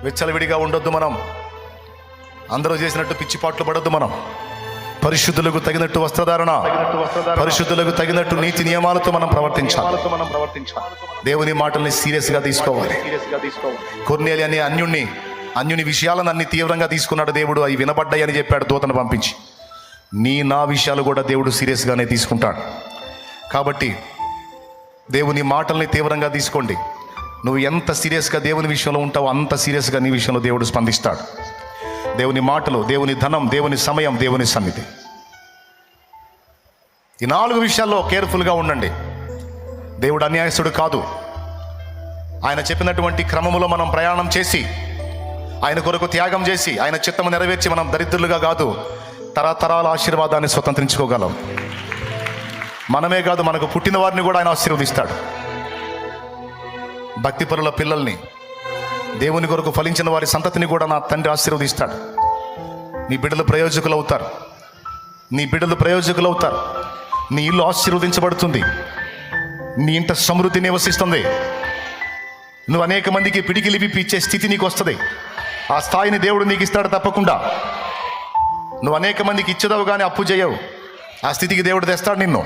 విచ్చలవిడిగా ఉండొద్దు. మనం అందరూ చేసినట్టు పిచ్చిపాట్లు పడొద్దు. మనం పరిశుద్ధులకు తగినట్టు వస్త్రధారణ, పరిశుద్ధులకు తగినట్టు నీతి నియమాలతో మనం ప్రవర్తించాలి. దేవుని మాటల్ని సీరియస్గా తీసుకోవాలి. కొర్నేలి అనే అన్యుని విషయాలను అన్ని తీవ్రంగా తీసుకున్నాడు దేవుడు. అవి వినబడ్డాయి అని చెప్పాడు దూతను పంపించి. నా విషయాలు కూడా దేవుడు సీరియస్గానే తీసుకుంటాడు. కాబట్టి దేవుని మాటల్ని తీవ్రంగా తీసుకోండి. నువ్వు ఎంత సీరియస్గా దేవుని విషయంలో ఉంటావో అంత సీరియస్గా నీ విషయంలో దేవుడు స్పందిస్తాడు. దేవుని మాటలు, దేవుని ధనం, దేవుని సమయం, దేవుని సన్నిధి, ఈ 4 విషయాల్లో కేర్ఫుల్గా ఉండండి. దేవుడు అన్యాయస్తుడు కాదు. ఆయన చెప్పినటువంటి క్రమములో మనం ప్రయాణం చేసి, ఆయన కొరకు త్యాగం చేసి, ఆయన చిత్తము నెరవేర్చి మనం దరిద్రులుగా కాదు, తరతరాల ఆశీర్వాదాన్ని స్వతంత్రించుకోగలం. మనమే కాదు, మనకు పుట్టిన వారిని కూడా ఆయన ఆశీర్వదిస్తాడు. భక్తిపరుల పిల్లల్ని, దేవుని కొరకు ఫలించిన వారి సంతతిని కూడా నా తండ్రి ఆశీర్వదిస్తాడు. నీ బిడ్డలు ప్రయోజకులు అవుతారు. నీ ఇల్లు ఆశీర్వదించబడుతుంది. నీ ఇంట సమృద్ధి నివసిస్తుంది. నువ్వు అనేక మందికి పిడికిలి విప్పి ఇచ్చే స్థితి నీకు వస్తుంది. ఆ స్థాయిని దేవుడు నీకు ఇస్తాడు తప్పకుండా. నువ్వు అనేక మందికి ఇచ్చేదావు కానీ అప్పు చేయవు. ఆ స్థితికి దేవుడు తెస్తాడు నిన్ను.